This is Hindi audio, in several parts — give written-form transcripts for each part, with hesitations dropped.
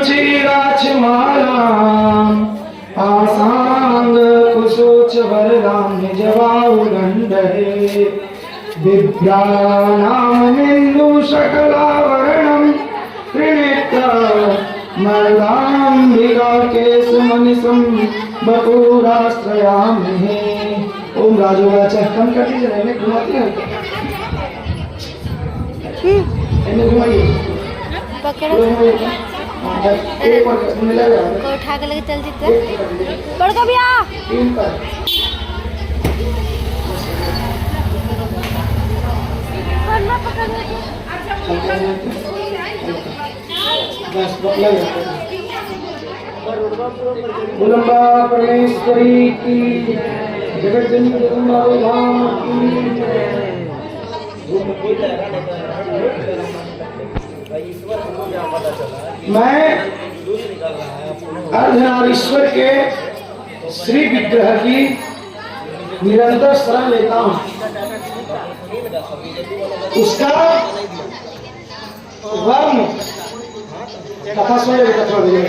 रुचिराचमालाम् आसांग कुशोच वरदां निजबाहुगण्डरे बिभ्राणामनिन्दु शकलावरणं त्रिनेत्र मर्दाम्बिका केशमनिशं बपूराश्रयामि। ओम राजोवाच कम कर दीजिए, इन्हें घुमाती है इन्हें घुमाइए पकड़ो एक और मिला को उठा के लेके चल देते पड़ को भी आ तीन पर पकड़ना पकड़ना बस पकड़ बुलंबा परमेश्वरी की जगत जननी जगदम्बा धाम की। मैं अर्धनारीश्वर के श्री विग्रह की निरंतर शरण लेता हूँ। उसका वर्ण कथा सुन ले बेटा थोड़ा देर।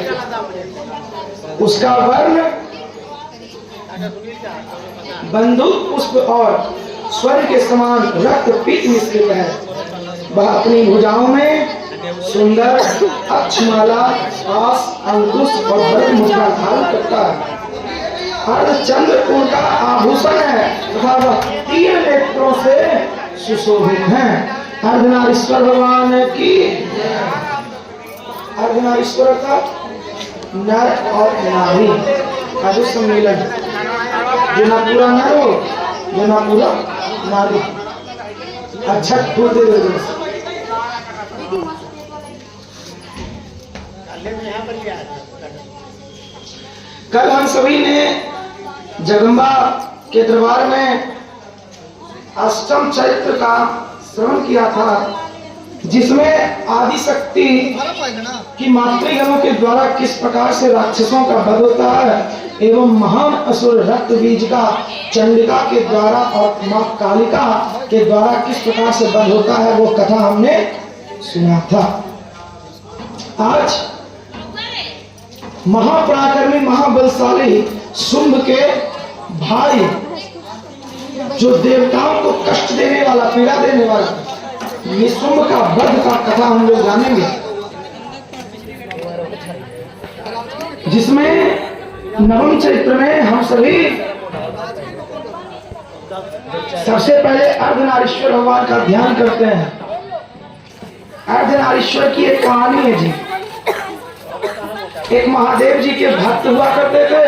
उसका वर्ण बंदूक पुष्प और स्वर्ग के समान रक्त पीत मिश्रित है। वह अपनी भुजाओं में सुंदर अक्षमाला आस अंकुश और भरत मुद्रा धारण करता है। अर्धचंद्र उनका आभूषण है तथा वह 3 नेत्रों से सुशोभित है। अर्धनारीश्वर भगवान की अर्धनारीश्वर का नर और नारी का जो सम्मेलन, जो ना पूरा नर हो जो ना पूरा नारी। अच्छा फूल दे दो। कल हम सभी ने जगदम्बा के दरबार में अष्टम चरित्र का श्रवण किया था, जिसमें आदि शक्ति की मातृगणों के द्वारा किस प्रकार से राक्षसों का वध होता है एवं महान असुर रक्त बीज का चंडिका के द्वारा और मां कालिका के द्वारा किस प्रकार से वध होता है, वो कथा हमने सुना था। आज महापराक्रमी महाबलशाली शुंभ के भाई, जो देवताओं को कष्ट देने वाला, पीड़ा देने वाला निशुंभ का वध का कथा हम लोग जानेंगे, जिसमें नवम चरित्र में हम सभी सबसे पहले अर्धनारीश्वर भगवान का ध्यान करते हैं। अर्धनारीश्वर की एक कहानी है जी। एक महादेव जी के भक्त हुआ करते थे,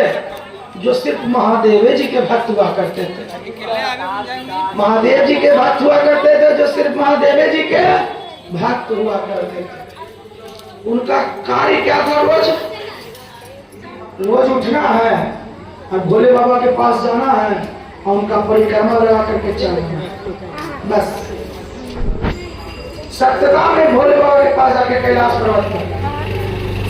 जो सिर्फ महादेव जी के भक्त हुआ करते थे। महादेव जी के भक्त हुआ करते थे, जो सिर्फ महादेव जी के भक्त हुआ करते थे। उनका कार्य क्या था? रोज उठना है और भोले बाबा के पास जाना है और उनका परिक्रमा लगा करके चलना है, बस। सत्यता में भोले बाबा के पास जाके कैलाश पर्वत पर,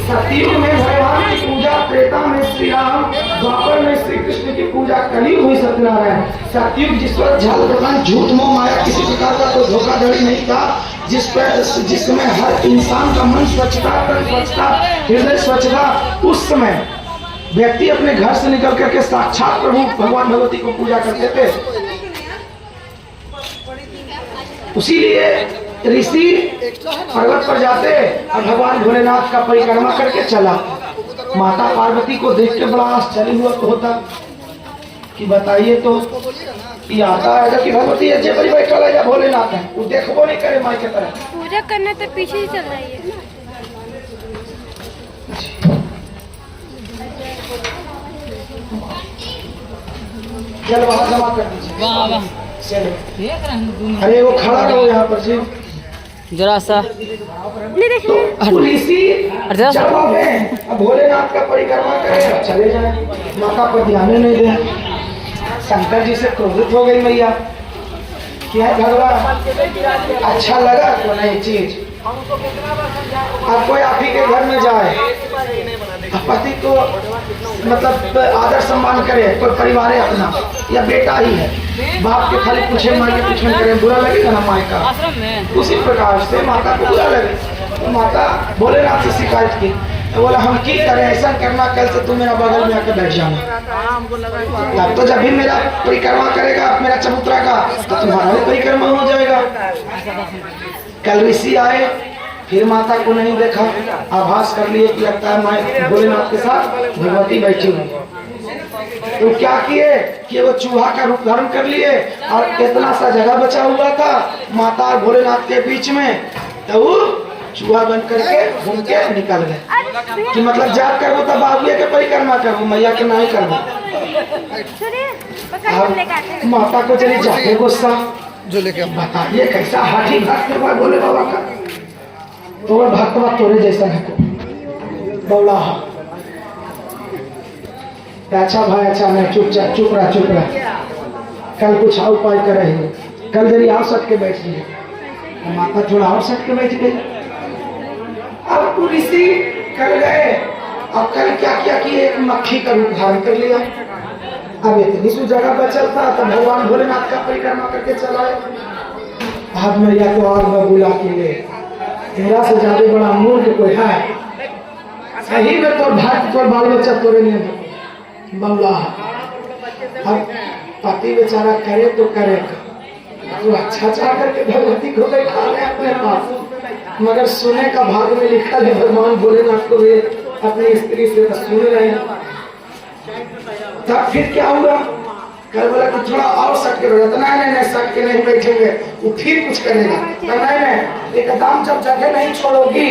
सतयुग में भगवान की पूजा, त्रेता में श्री राम, द्वापर में श्री कृष्ण की पूजा, कलयुग हुई सत्यनारायण। सतयुग जिस वक्त झल प्रपंच झूठ मोह माया किसी प्रकार का कोई धोखाधड़ी नहीं था, जिसमें हर इंसान का मन स्वच्छता, तन स्वच्छता, हृदय स्वच्छता, उस समय व्यक्ति अपने घर से निकल करके साक्षात प्रभु भगवान भगवती को पूजा करते थे। उसीलिए ऋषि पर्वत पर जाते और भगवान भोलेनाथ का परिक्रमा करके चला। माता पार्वती को देख के बड़ा आश्चर्य हुआ तो होता कि बताइए तो ये आता है कि भगवती ऐसे बड़ी बैठा है या भोलेनाथ है, वो देखो नहीं करे माई के तरह पूजा करने तो पीछे ही चल रही है। जल वहाँ जमा कर दीजिए। अरे वो खड़ा रहो यहाँ पर जी, जरा सा नहीं देखिए। ऋषि जब अब भोलेनाथ का परिक्रमा करें चले जाए, माता पर ध्यान नहीं दे। शंकर जी से क्रोधित हो गई मैया, क्या भगवान अच्छा लगा तो नहीं चीज। अब कोई आप ही के घर में जाए, पति को मतलब आदर सम्मान करे, कोई परिवार है अपना या बेटा ही है, बाप के खाली पूछे माँ के पूछे करे, बुरा लगेगा ना माँ का। उसी प्रकार से माता को बुरा लगे तो माता भोलेनाथ से शिकायत की, तो बोला हम की करें, ऐसा करना कल से तुम मेरा बगल में आकर बैठ जाना। तब तो जब भी मेरा परिक्रमा करेगा मेरा चबूतरा का तो तुम्हारा भी परिक्रमा हो जाएगा। कल ऋषि आए, फिर माता को नहीं देखा, आभास कर लिए कि लगता है मैं भोलेनाथ के साथ भगवती बैठी हूँ। तो क्या किए कि वो चूहा का रूप धारण कर लिए और इतना सा जगह बचा हुआ था माता और भोलेनाथ के बीच में, तो वो चूहा बन करके घूम के निकल गए कि मतलब जाप करो तो बाबू के परिक्रमा करो, मैया के नहीं करो। माता को चली जाके गुस्सा, जो लेके बताइए कैसा हाथी भक्त हुआ भोले बाबा का। तो वो भक्त तोरे जैसा है को बौला। अच्छा भाई अच्छा नहीं, चुप रहा। कल कुछ और उपाय करे, कल जरी और सट के बैठ गई, माता थोड़ा और सट के बैठ गई। अब ऋषि कल गए, अब कल क्या किया कि एक मक्खी का रूप धारण कर लिया। अब इतनी सी जगह बचल था तो भगवान भोलेनाथ का परिक्रमा करके चलाए। अब मैया को और मैं बुला के ले, तेरा से ज्यादा बड़ा मूर्ख कोई है? सही में तो भाई तो बाल बच्चा तोड़े नहीं बंगला। अब पति बेचारा करे तो करेगा, तो अच्छा चाह करके भगवती को बैठा ले अपने पास, मगर सुने का भाग में लिखा है भगवान भोलेनाथ को वे अपनी स्त्री से सुन रहे हैं। तब फिर क्या हुआ, कल बोला कि थोड़ा और सट के बैठा, नहीं सट के नहीं बैठेंगे, वो फिर कुछ करेगा। नहीं एकदम जब जगह नहीं छोड़ोगी,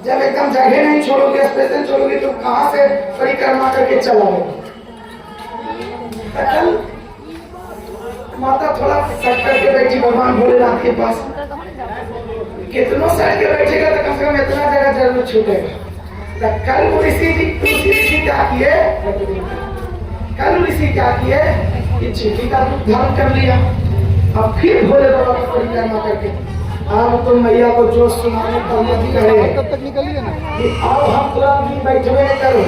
जब एकदम जगह नहीं छोड़ोगे, स्टेशन छोड़ोगे तो कहाँ से परिक्रमा करके चलाओगे? कल माता थोड़ा सट करके बैठी भगवान भोलेनाथ के पास, कितनों सट के बैठेगा तो कम से कम इतना जगह जरूर छूटेगा। तो कल ऋषि क्या किए कि चीटी का रूप धारण कर लिया। अब फिर भोले बाबा को परिक्रमा करके अब तो मैया को जो सुनाने कब तक निकलिए ना, अब हम तुरंत भी बैठे करो,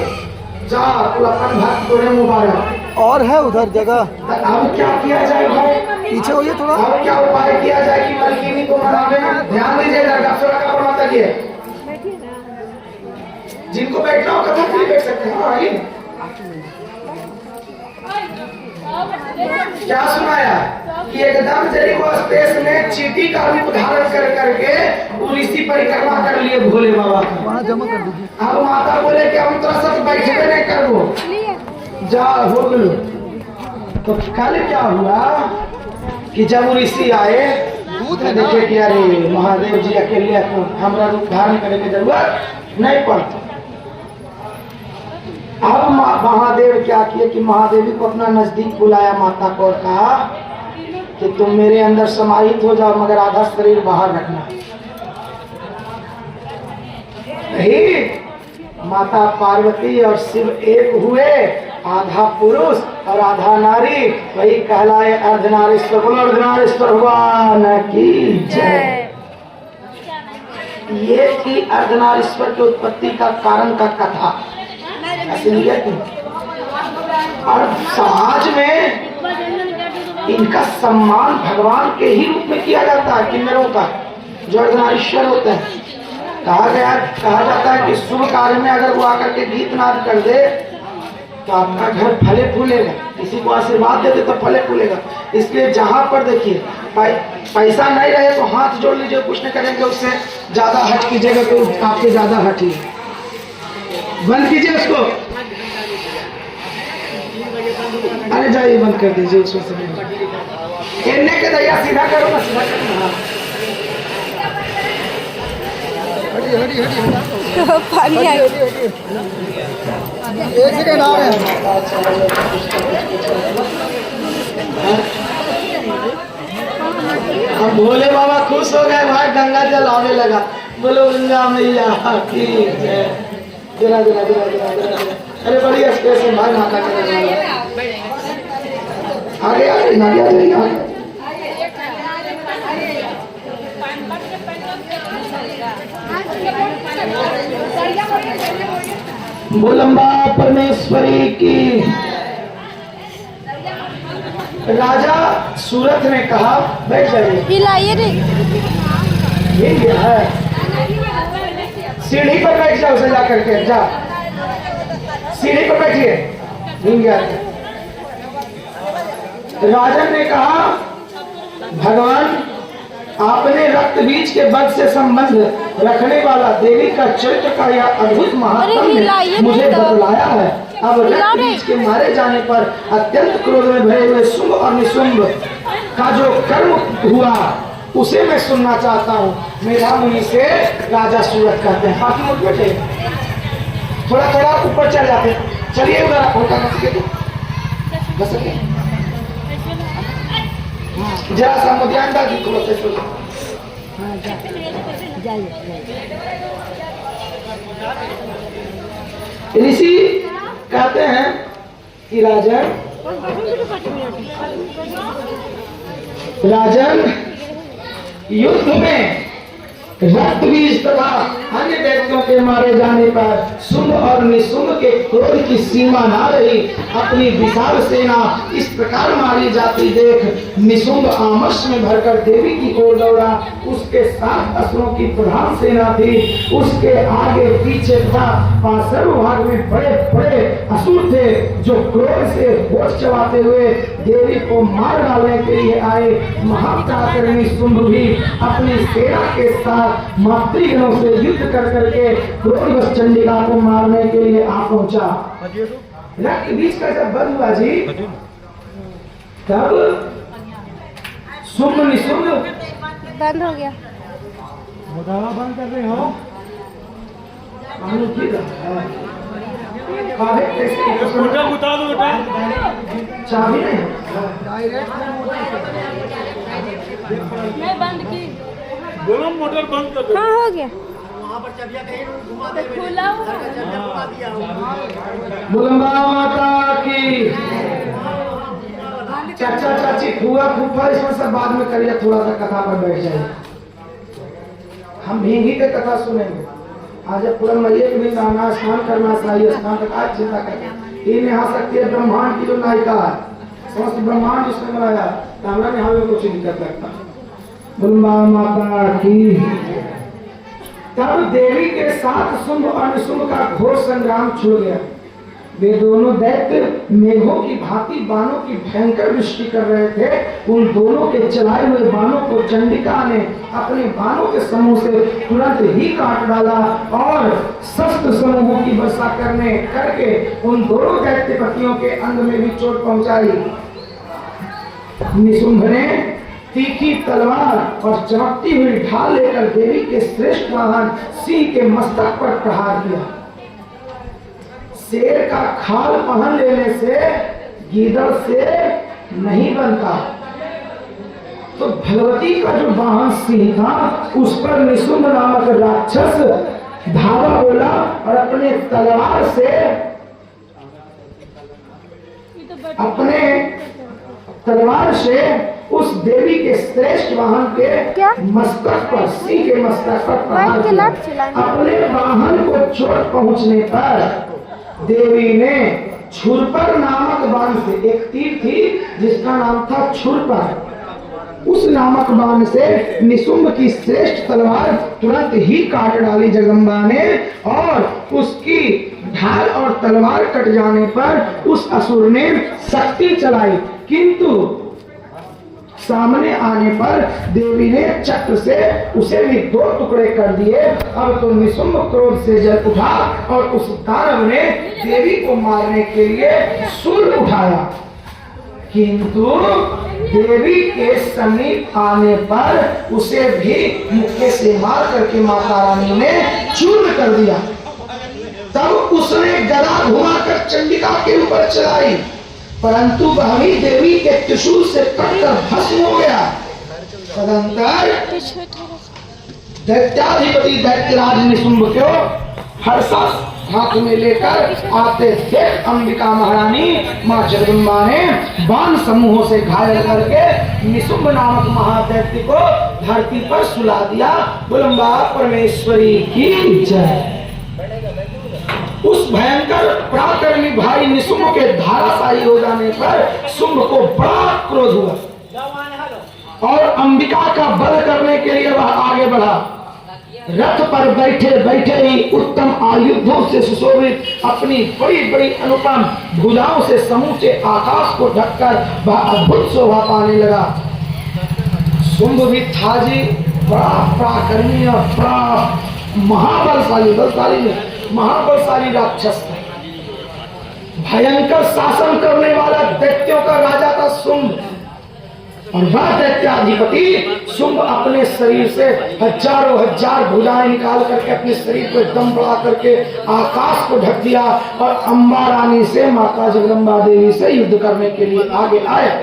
जा तू अपन भक्त तोड़े मुबारक। और है उधर जगह, अब क्या किया जाए भाई? पीछे होइए थोड़ा। अब क्या उपाय किया जाए कि मलकिनी को मनावे? ध्यान दीजिएगा, डॉक्टर का माता की है, जिनको बैठना हो कथा के लिए बैठ सकते हैं। आइए, क्या सुनाया कि एकदम जरीको स्पेस में चीटी का रूप धारण कर करके ऋषि परिक्रमा कर लिए भोले बाबा का। वहाँ जमा कर दीजिए। अब माता बोले कि हम तो सब बैठे नहीं करबो, जा हो गलो। तो कल क्या हुआ कि जब ऋषि आए देखे कि अरे महादेव जी अकेले तो हमारा रूप धारण करने की जरूरत नहीं पड़ती। अब महादेव क्या किए कि महादेवी को अपना नजदीक बुलाया माता को और कहा कि तुम मेरे अंदर समाहित हो जाओ, मगर आधा शरीर बाहर रखना। नहीं, माता पार्वती और शिव एक हुए, आधा पुरुष और आधा नारी, वही कहलाए अर्धनारीश्वर। बोलो अर्धनारीश्वर भगवान की जय। ये थी अर्धनारीश्वर की उत्पत्ति का कारण का कथा, असलियत। और समाज में इनका सम्मान भगवान के ही रूप में किया जाता है, किन्नरों का जो अर्धनारीश्वर होते हैं। कहा जाता है कि शुभ कार्य में अगर वो आकर के गीत नाद कर दे तो आपका घर फले फूलेगा, किसी को आशीर्वाद दे दे तो फले फूलेगा। इसलिए जहाँ पर देखिए पैसा नहीं रहे तो हाथ जोड़ लीजिए, कुछ नहीं करेंगे, उससे ज्यादा हट कीजिएगा तो आपके ज्यादा हटिए। बंद कीजिए उसको, अरे जाइए बंद कर दीजिए उसमें से। इन्हें के दैया सीधा करो ना, सीधा करो। पानी आ गया। एक सेकंड आ रहे हैं। अब भोले बाबा खुश हो गए भाई, गंगा जल आने लगा। बोलो गंगा मैया की जय। जरा जरा जरा जरा जरा, अरे बड़ी स्पेस है भाई माता के। आगे आगे ना आगे बोलम्बा परमेश्वरी की। राजा सूरत ने कहा बैठ जाइए, हिलाइए रे। ये है सीढ़ी पर बैठ जाओ उसे जा करके, जा सीढ़ी पर बैठिए। राजन ने कहा भगवान आपने रक्त बीज के बल से संबंध रखने वाला देवी का चरित्र का यह अद्भुत महात्म्य मुझे बतलाया है। अब रक्त बीज के मारे जाने पर अत्यंत क्रोध में भरे हुए शुंभ और निशुंभ का जो कर्म हुआ उसे मैं सुनना चाहता हूँ। मेधा मुनि से राजा सूरत कहते हैं। बाकी मुझ बैठे थोड़ा थोड़ा ऊपर चढ़ जाते हैं। चलिए उधर होता जरा सा मुद्यान डाल दी थोड़ा सा। ऋषि कहते हैं कि राजन युद्ध में रक्त बीज तथा अन्य दैत्यों के मारे जाने पर शुंभ और निशुंभ के क्रोध की सीमा ना रही। अपनी विशाल सेना इस प्रकार मारी जाती देख निशुंभ आमश में भरकर देवी की ओर दौड़ा। उसके साथ असुरों की प्रधान सेना थी। उसके आगे पीछे तथा पार्श्व भाग में बड़े बड़े असुर थे जो क्रोध से होश चबाते हुए देवी को मार डालने के लिए आए। महापराक्रमी शुंभ भी अपनी सेना के साथ मातृगणों से युद्ध कर करके क्रोधवश चंडिका को मारने के लिए आ पहुंचा। रक्त बीज का जब बंद हुआ जी तब शुंभ निशुंभ बंद हो गया। बंद कर रहे हो बता दो बेटा। चाबी नहीं मैं बंद की। बोलो मोटर बंद कर दो। हाँ हो गया। खुला हुआ बुलंबा माता की। चाचा चाची फुआ फूफा इसमें सब बाद में करिए। थोड़ा सा कथा पर बैठ जाइए। हम भींगी के कथा सुनेंगे। आज पूरा मैया के भी नहाना स्नान करना चाहिए। स्नान तक आज चिंता करें। ये नहा सकती है ब्रह्मांड की जो नायिका है। समस्त ब्रह्मांड जिसने बनाया कामरा ने हमें कुछ नहीं कर सकता। बुलंबा माता की। तब देवी के साथ शुंभ और निशुंभ का घोर संग्राम छिड़ गया। वे दोनों दैत्य मेघों की भांति बाणों की भयंकर वृष्टि कर रहे थे। उन दोनों के चलाए हुए बाणों को चंडिका ने अपने बाणों के समूह से तुरंत ही काट डाला और शस्त्र समूहों की वर्षा करके उन दोनों दैत्यपतियों के अंग में भी चोट पहुंचाई। निशुंभ ने तीखी तलवार और चमकती हुई ढाल लेकर देवी के श्रेष्ठ वाहन सिंह के मस्तक पर प्रहार किया। शेर का खाल पहन लेने से गीदड़ से नहीं बनता। तो भगवती का जो वाहन सिंह था उस पर निशुंभ नामक राक्षस धावा बोला और अपने तलवार से उस देवी के श्रेष्ठ वाहन के मस्तक पर, सिंह के मस्तक पर प्रहार किया। अपने वाहन को चोट पहुंचने पर देवी ने छुरपर नामक बाण से, एक तीर थी जिसका नाम था छुरपर, उस नामक बाण से निशुंभ की श्रेष्ठ तलवार तुरंत ही काट डाली जगदम्बा ने। और उसकी ढाल और तलवार कट जाने पर उस असुर ने शक्ति चलाई, किंतु सामने आने पर देवी ने चक्र से उसे भी 2 टुकड़े कर दिए। अब तो निशुंभ क्रोध से जल उठा और उस दानव ने देवी को मारने के लिए शूल उठाया, किंतु देवी के समीप आने पर उसे भी मुक्के से मार करके माता रानी ने चूर्ण कर दिया। तब उसने गदा घुमाकर चंडिका के ऊपर चलाई, परंतु वह भी देवी के त्रिशूल से कटकर भस्म हो गया। तदंतर दैत्याधिपति दैत्यराज निशुंभ को हर्षा हाथ में लेकर आते थे अंबिका महारानी मां जगदम्बा ने बाण समूहों से घायल करके निशुंभ नामक महादैत्य को धरती पर सुला दिया। बुलंबा परमेश्वरी की जय। उस भयंकर पराक्रमी भाई निशुंभ के धाराशायी हो जाने पर शुंभ को बड़ा क्रोध हुआ और अंबिका का वध करने के लिए वह आगे बढ़ा। रथ पर बैठे बैठे ही उत्तम आयुधों से सुशोभित अपनी बड़ी बड़ी अनुपम भुजाओं से समूचे आकाश को ढककर वह अद्भुत शोभा पाने लगा। शुंभ भी था जी बड़ा पराक्रमी और बड़ा महाबलशाली राक्षस था। भयंकर शासन करने वाला दैत्यों का राजा था शुंभ। और वह दैत्याधिपति शुंभ अपने शरीर से हजारों हजार भुजाएं निकाल करके अपने शरीर को एकदम बढ़ा करके आकाश को ढक दिया और अम्बा रानी से माता जगदम्बा देवी से युद्ध करने के लिए आगे आया।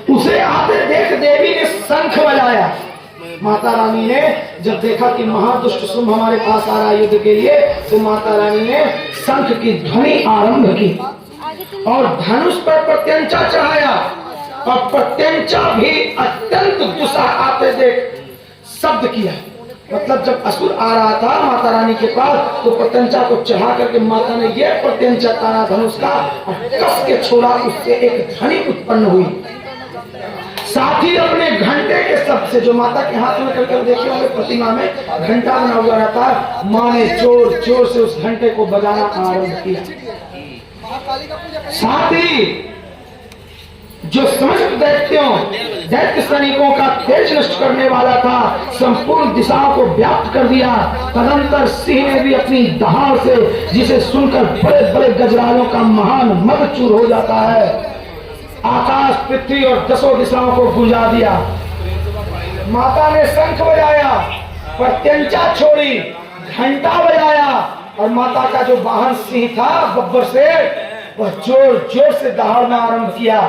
उसे आते देख देवी ने शंख बजाया। माता रानी ने जब देखा कि महादुष्ट शुंभ हमारे पास आ रहा है युद्ध के लिए, तो माता रानी ने शंख की ध्वनि आरंभ की और धनुष पर प्रत्यंचा चढ़ाया। और प्रत्यंचा भी अत्यंत गुस्सा आते देख शब्द किया। मतलब जब असुर आ रहा था माता रानी के पास, तो प्रत्यंचा को चढ़ा करके माता ने यह प्रत्यंचा ताना धनुष का और कस के छोड़ा। उससे एक ध्वनि उत्पन्न हुई। साथ ही अपने घंटे के शब्द से, जो माता के हाथ में करके देखे होंगे प्रतिमा में घंटा बना हुआ रहता है, माँ ने जोर जोर से उस घंटे को बजाना आरंभ किया। साथ ही जो समस्त दैत्य सैनिकों का तेज नष्ट करने वाला था, संपूर्ण दिशाओं को व्याप्त कर दिया। तदंतर सिंह ने भी अपनी दहाड़ से, जिसे सुनकर बड़े बड़े गजराजों का महान मदचूर हो जाता है, आकाश पृथ्वी और दसों दिशाओं को गुंजा दिया। माता ने शंख बजाया, प्रत्यंचा छोड़ी, घंटा बजाया और माता का जो वाहन सिंह था बब्बर से, वह जोर जोर से दहाड़ना आरंभ किया।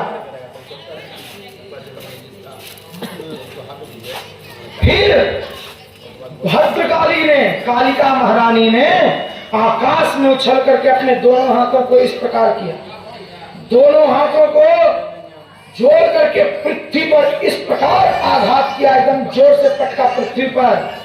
फिर भद्रकाली ने, कालिका महारानी ने आकाश में उछल करके अपने दोनों हाथों को इस प्रकार किया। दोनों हाथों को जोड़ करके पृथ्वी पर इस प्रकार आघात किया, एकदम जोर से पटका पृथ्वी पर।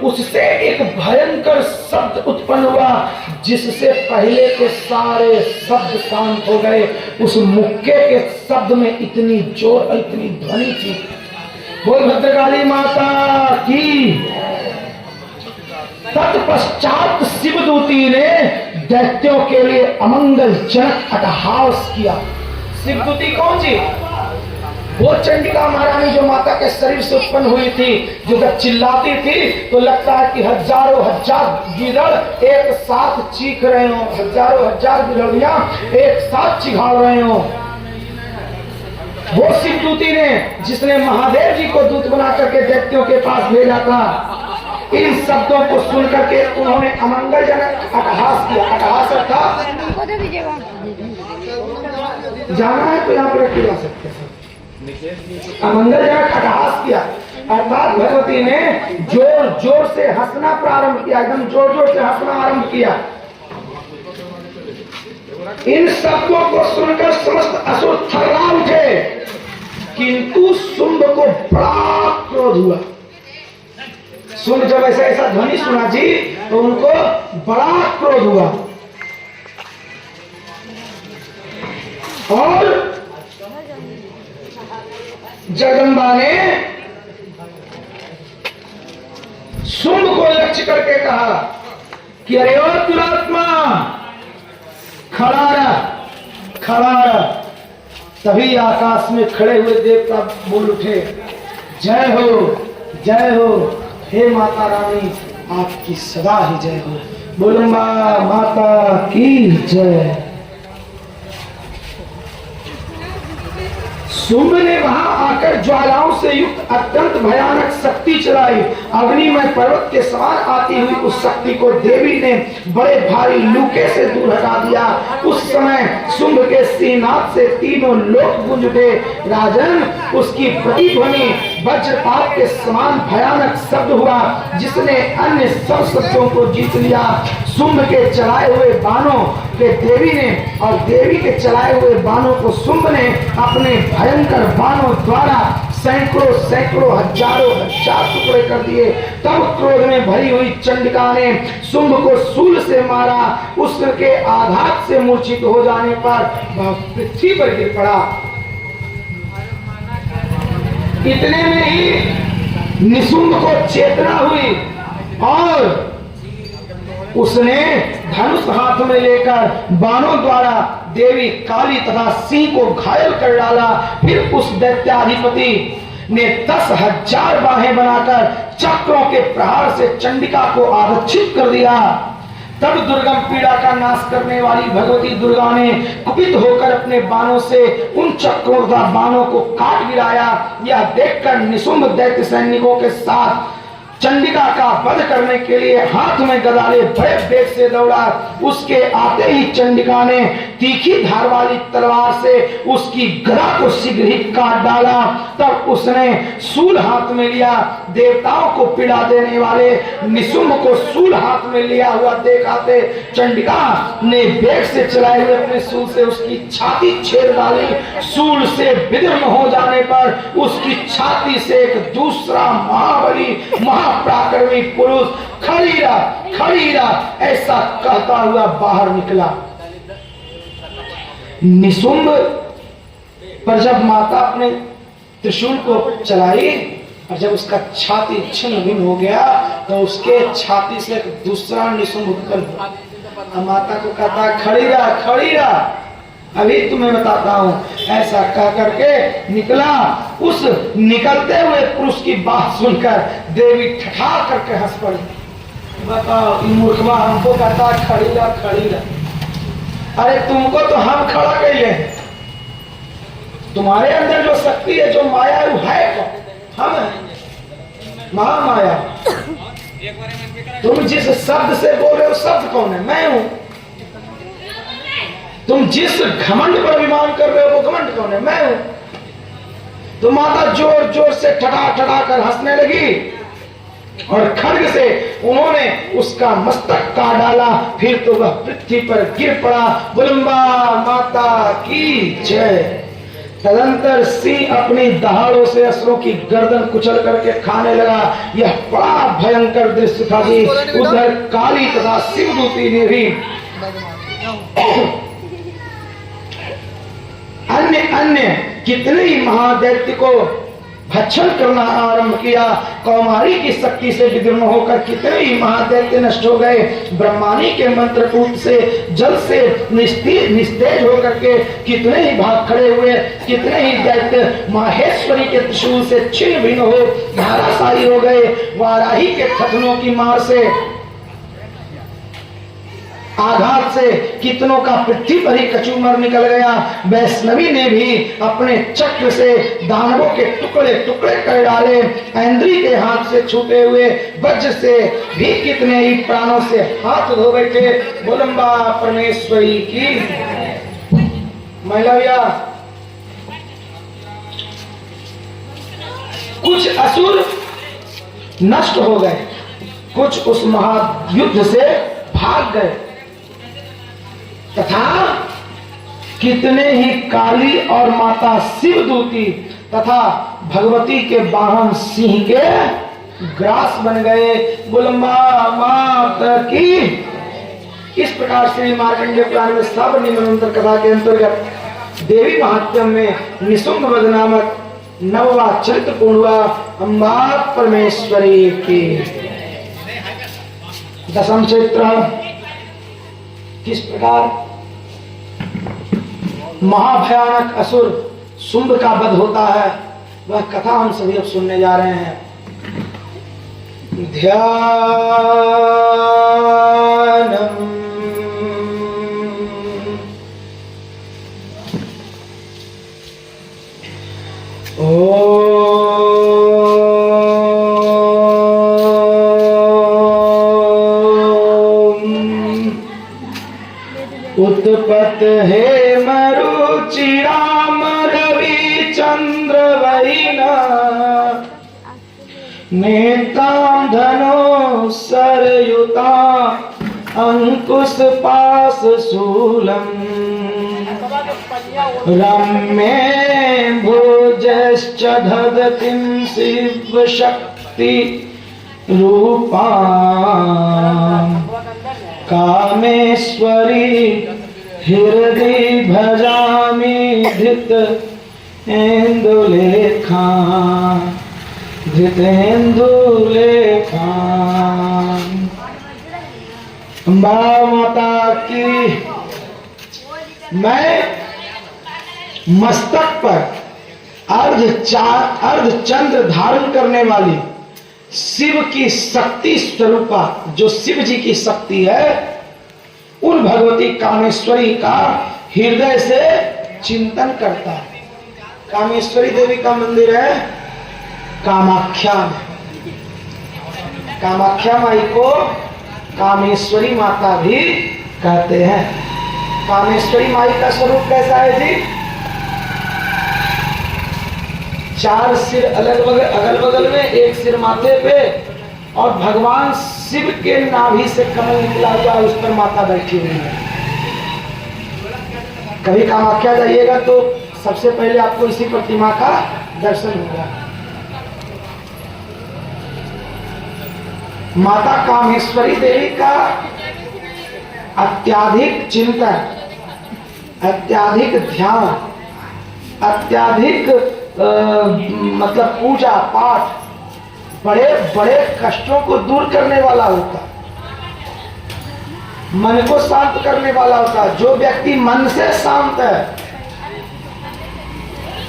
उससे एक भयंकर शब्द उत्पन्न हुआ, जिससे पहले के सारे शब्द शांत हो गए। उस मुक्के के शब्द में इतनी जोर और इतनी ध्वनि थी। बोल भद्रकाली माता की। तत्पश्चात शिवदूती ने दैत्यों के लिए अमंगलजनक अट्टहास किया। शिवदूती कौन जी? वो चंडिका महारानी जो माता के शरीर से उत्पन्न हुई थी, जो जब चिल्लाती थी तो लगता है कि हजारों हजार गिरड़ एक साथ चीख रहे हो, हजारों हजार गिरड़ियां एक साथ चिघाड़ रहे हो। वो शिवदूती ने, जिसने महादेव जी को दूत बना करके दैत्यों के पास भेजा था। इन शब्दों को सुन करके उन्होंने अमंगलजनक अट्टहास किया। अट्टहास अर्थात जाना है तो यहाँ पर जा सकते हैं। अमंगलजनक अट्टहास किया अर्थात भगवती ने जोर जोर से हंसना प्रारंभ किया, एकदम जोर जोर से हंसना आरंभ किया। इन शब्दों को सुनकर समस्त असुर थर्रा उठे, किंतु शुंभ को बड़ा क्रोध हुआ। शुंभ जब ऐसा ध्वनि सुना जी, तो उनको बड़ा क्रोध हुआ और जगदम्बा ने शुंभ को लक्ष्य करके कहा कि अरे ओ दुरात्मा, खड़ा रह। तभी आकाश में खड़े हुए देवता बोल उठे, जय हो हे माता रानी, आपकी सदा ही जय हो। बोलो माता की जय। शुंभ ने वहां आकर ज्वालाओं से युक्त अत्यंत भयानक शक्ति चलाई। अग्निमय पर्वत के समान आती हुई उस शक्ति को देवी ने बड़े भारी लूके से दूर हटा दिया। उस समय शुंभ के सिंहनाद से तीनों लोक गूंज उठे। राजन, उसकी प्रतिध्वनि वज्रपात के समान भयानक शब्द हुआ, जिसने अन्य सब शब्दों को जीत लिया। शुंभ के चलाए हुए बाणों के देवी ने और देवी के चलाए हुए बाणों को शुंभ ने अपने भयंकर बाणों द्वारा सैकड़ों हजारों हजार टुकड़े कर दिए। तब क्रोध में भरी हुई चंडिका ने शुंभ को शूल से मारा। उसके आघात से मूर्छित हो जाने पर वह पृथ्वी पर गिर पड़ा। इतने में ही निशुंभ को चेतना हुई और उसने धनुष हाथ में लेकर बाणों द्वारा देवी काली तथा सिंह को घायल कर डाला। फिर उस दैत्याधिपति ने 10,000 बाहें बनाकर चक्रों के प्रहार से चंडिका को आरक्षित कर दिया। तब दुर्गम पीड़ा का नाश करने वाली भगवती दुर्गा ने कुपित होकर अपने बाणों से उन चक्रों तथा बाणों को काट गिराया। यह देखकर निशुंभ दैत्य सैनिकों के साथ चंडिका का वध करने के लिए हाथ में गदा ले बड़े वेग से दौड़ा। उसके आते ही चंडिका ने तीखी धार वाली तलवार से उसकी गदा को शीघ्र ही काट डाला। तब उसने शूल हाथ में लिया। देवताओं को पीड़ा देने वाले निशुंभ को शूल हाथ में लिया हुआ देखाते चंडिका ने वेग से चलाए हुए अपने शूल से उसकी छाती छेद डाली। शूल से विदीर्ण हो जाने पर उसकी छाती से एक दूसरा महाबली पराक्रमी पुरुष खड़ीरा खड़ीरा ऐसा कहता हुआ बाहर निकला। निशुंभ पर जब माता अपने त्रिशूल को चलाई और जब उसका छाती छिन्न भिन्न हो गया तो उसके छाती से एक दूसरा निशुंभ उत्पन्न हुआ। माता को कहता खड़ीरा खड़ीरा अभी तुम्हें बताता हूं। ऐसा कह करके निकला। उस निकलते हुए पुरुष की बात सुनकर देवी ठठा करके हंस पड़ी। बताओ मूर्खवा हमको कहता खड़ीरा खड़ीरा। अरे तुमको तो हम खड़ा कर ले। तुम्हारे अंदर जो शक्ति है जो माया वो है कौन? हम है महामाया। तुम जिस शब्द से बोल रहे हो शब्द कौन है? मैं हूं। तुम जिस घमंड पर अभिमान कर रहे हो वो घमंड कौन है? मैं हूं। तो माता जोर जोर से ठठा ठठा कर हंसने लगी और खड्ग से उन्होंने उसका मस्तक काट डाला। फिर तो वह पृथ्वी पर गिर पड़ा। बुलंबा माता की जय। तदंतर सिंह अपनी दहाड़ों से असुरों की गर्दन कुचल करके खाने लगा। यह बड़ा भयंकर दृश्य था जी। उधर काली तथा शिवदूती ने भी अन्य अन्य कितने ही महादैत्य को भक्षण करना आरंभ किया। कौमारी की शक्ति से विदीर्ण होकर कितने ही महादैत्य नष्ट हो गए। ब्रह्मानी के मंत्रकूट से जल से निस्तेज होकर के कितने ही भाग खड़े हुए। कितने ही दैत्य माहेश्वरी के त्रिशूल से छिन्न भिन्न हो धाराशायी हो गए। वाराही के खतनों की मार से आघात से कितनों का पृथ्वी पर ही कचूमर निकल गया। वैष्णवी ने भी अपने चक्र से दानवों के टुकड़े टुकड़े कर डाले। ऐन्द्री के हाथ से छूटे हुए वज्र से भी कितने ही प्राणों से हाथ धो बैठे। बोलंबा परमेश्वरी की महिला। कुछ असुर नष्ट हो गए, कुछ उस महायुद्ध से भाग गए तथा कितने ही काली और माता शिवदूती तथा भगवती के वाहन सिंह के ग्रास बन गए। बुलम्बा माता की। इस प्रकार से मार्कंडेय पुराण में सब निम्नतर कथा के अंतर्गत देवी महात्म्य में निशुंभ वध नामक नववा चरित्र पूर्ण हुआ। अम्बा परमेश्वरी की। दशम चरित्र किस प्रकार महाभयानक असुर शुंभ का वध होता है वह कथा हम सभी अब सुनने जा रहे हैं। ध्यानम उत्पत हे मरुचिराम रवि चंद्र वैना नेतां धनो सरयुता अंकुश पास शूलम रम्ये भुजश्च दधतिं शिव शक्ति रूपा कामेश्वरी हृदय भजामि धृत इंदुलेखा धृतेन्दु लेखान। अम्बा माता की। मैं मस्तक पर अर्ध चंद्र धारण करने वाली शिव की शक्ति स्वरूपा, जो शिव जी की शक्ति है, उन भगवती कामेश्वरी का हृदय से चिंतन करता है। कामेश्वरी देवी का मंदिर है कामाख्या में। कामाख्या माई को कामेश्वरी माता भी कहते हैं। कामेश्वरी माई का स्वरूप कैसा है जी? 4 सिर अगल बगल में, 1 सिर माथे पे, और भगवान शिव के नाभि से कमल निकला हुआ, उस पर माता बैठी हुई है। कभी कामाख्या जाइएगा तो सबसे पहले आपको इसी प्रतिमा का दर्शन होगा। माता कामेश्वरी देवी का अत्याधिक चिंतन, अत्याधिक ध्यान, अत्याधिक मतलब पूजा पाठ बड़े बड़े कष्टों को दूर करने वाला होता, मन को शांत करने वाला होता। जो व्यक्ति मन से शांत है,